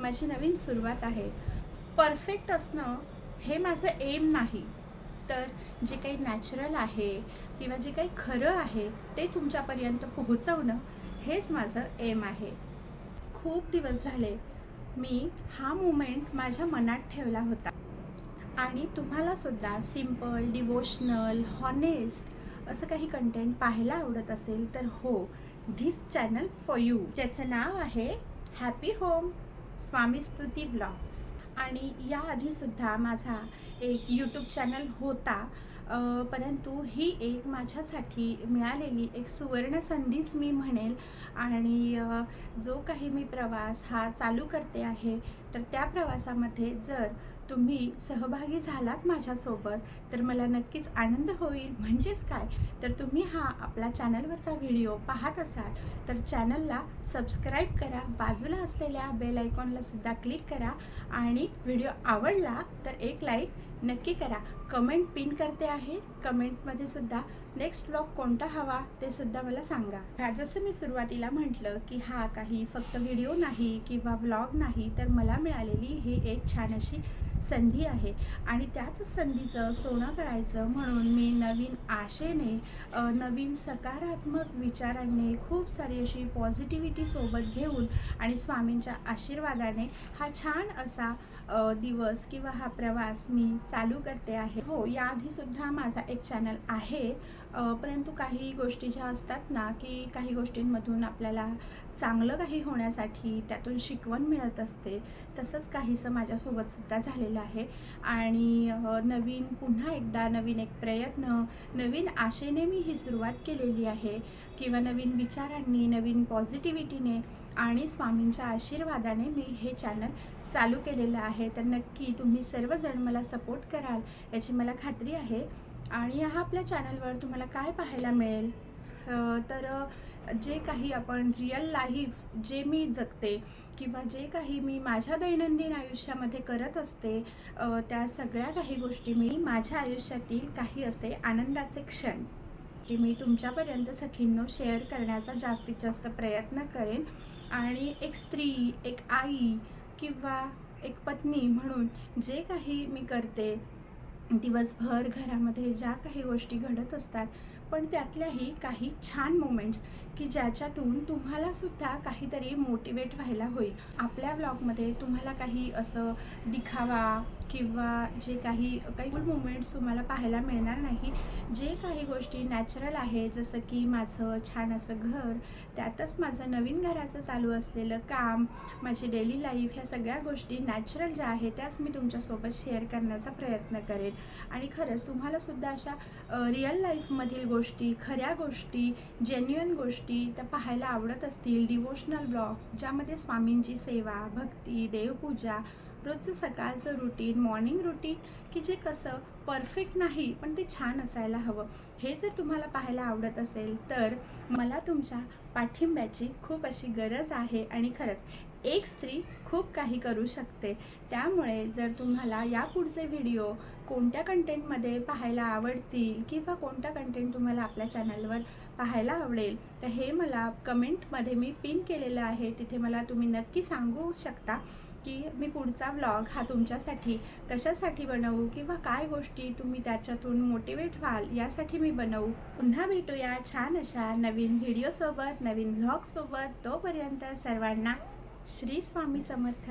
माझी नवीन सुरुवात आहे. परफेक्ट असणं हे माझं एम नाही, तर जे काही नॅचरल आहे किंवा जे काही खरं आहे ते तुमच्यापर्यंत पोहोचवणं हेच माझं एम आहे. खूप दिवस झाले मी हा मोमेंट माझ्या मनात ठेवला होता आणि तुम्हालासुद्धा सिम्पल, डिवोशनल, हॉनेस्ट असं काही कंटेंट पाहायला आवडत असेल तर हो, धिस चॅनल फॉर यू, ज्याचं नाव आहे हॅपी होम स्वामी स्तुती ब्लॉग्स. आणि याआधीसुद्धा माझा एक यूट्यूब चॅनल होता, परंतु ही एक माझ्यासाठी मिळालेली एक सुवर्ण संधीच मी म्हणेल. आणि जो काही मी प्रवास हा चालू करते आहे, तर त्या प्रवासामध्ये जर तुम्ही सहभागी झालात माझ्यासोबत तर मला नक्कीच आनंद होईल. म्हणजेच काय, तर तुम्ही हा आपला चॅनलवरचा व्हिडिओ पाहत असाल तर चॅनलला सबस्क्राईब करा, बाजूला असलेल्या बेल आयकॉनला सुद्धा क्लिक करा आणि व्हिडिओ आवडला तर एक लाईक नक्की करा. कमेंट पिन करते आहे, कमेंटमध्ये सुद्धा नेक्स्ट व्लॉग कोणता हवा ते सुद्धा मला सांगा. जसं मी सुरुवातीला म्हटलं की हा काही फक्त व्हिडिओ नाही किंवा व्लॉग नाही, तर मला मिळालेली ही एक छान अशी संधी आहे आणि त्याच संधीचं सोनं करायचं म्हणून मी नवीन आशेने, नवीन सकारात्मक विचारांनी, खूप सारी अशी पॉझिटिव्हिटी सोबत घेऊन आणि स्वामींच्या आशीर्वादाने हा छान असा दिवस किंवा हा प्रवास मी चालू करते आहे. हो, याआधीसुद्धा माझा एक चॅनल आहे, परंतु काही गोष्टी ज्या असतात ना, की काही गोष्टींमधून आपल्याला चांगलं काही होण्यासाठी त्यातून शिकवण मिळत असते, तसंच काहीसं माझ्यासोबतसुद्धा झालेलं आहे. आणि पुन्हा एकदा नवीन एक प्रयत्न, नवीन आशेने मी ही सुरुवात केलेली आहे किंवा नवीन विचारांनी, नवीन पॉझिटिव्हिटीने आणि स्वामींच्या आशीर्वादाने मी हे चॅनल चालू केलेलं आहे. तर नक्की तुम्ही सर्वजण मला सपोर्ट कराल याची मला खात्री आहे. आणि ह्या आपल्या चॅनलवर तुम्हाला काय पाहायला मिळेल, तर जे काही आपण रिअल लाईफ जे मी जगते किंवा जे काही मी माझ्या दैनंदिन आयुष्यामध्ये करत असते, त्या सगळ्या काही गोष्टी मी माझ्या आयुष्यातील काही असे आनंदाचे क्षण की मी तुमच्यापर्यंत सखींनो शेअर करण्याचा जास्तीत जास्त प्रयत्न करेन. आणि एक स्त्री, एक आई किंवा एक पत्नी म्हणून जे काही मी करते, दिवसभर घरामध्ये ज्या काही गोष्टी घडत असतात, पण त्यातल्याही काही छान मोमेंट्स की ज्याच्यातून तुम्हालासुद्धा काहीतरी मोटिवेट व्हायला होईल. आपल्या ब्लॉगमध्ये तुम्हाला काही असं दिखावा किंवा जे काही काही मोमेंट्स तुम्हाला पाहायला मिळणार नाही. जे काही गोष्टी नॅचरल आहे, जसं की माझं छान असं घर, त्यातच माझं नवीन घराचं चालू असलेलं काम, माझी डेली लाईफ, ह्या सगळ्या गोष्टी नॅचरल ज्या आहेत त्याच मी तुमच्यासोबत शेअर करण्याचा प्रयत्न करेन. आणि खरंच तुम्हालासुद्धा अशा रिअल लाईफमधील गोष्टी, खऱ्या गोष्टी, जेन्युइन गोष्टी त्या पाहायला आवडत असतील, डिवोशनल ब्लॉग्स ज्यामध्ये स्वामींची सेवा, भक्ती, देवपूजा, रोजचं सकाळचं रुटीन, मॉर्निंग रुटीन, की जे कसं परफेक्ट नाही पण ते छान असायला हवं, हे जर तुम्हाला पाहायला आवडत असेल तर मला तुमच्या पाठिंब्याची खूप अशी गरज आहे. आणि खरंच एक स्त्री खूप काही करू शकते. त्यामुळे जर तुम्हाला यापुढचे व्हिडिओ कोणत्या कंटेंटमध्ये पाहायला आवडतील किंवा कोणता कंटेंट तुम्हाला आपल्या चॅनलवर पाहायला आवडेल, तर हे मला कमेंटमध्ये मी पिन केलेलं आहे, तिथे मला तुम्ही नक्की सांगू शकता की मी पुढचा व्लॉग हा तुमच्यासाठी कशासाठी बनवू किंवा काय गोष्टी तुम्ही त्याच्यातून मोटिवेट व्हाल यासाठी मी बनवू. पुन्हा भेटूया छान अशा नवीन व्हिडिओसोबत, नवीन व्लॉगसोबत. तोपर्यंत सर्वांना श्री स्वामी समर्थ.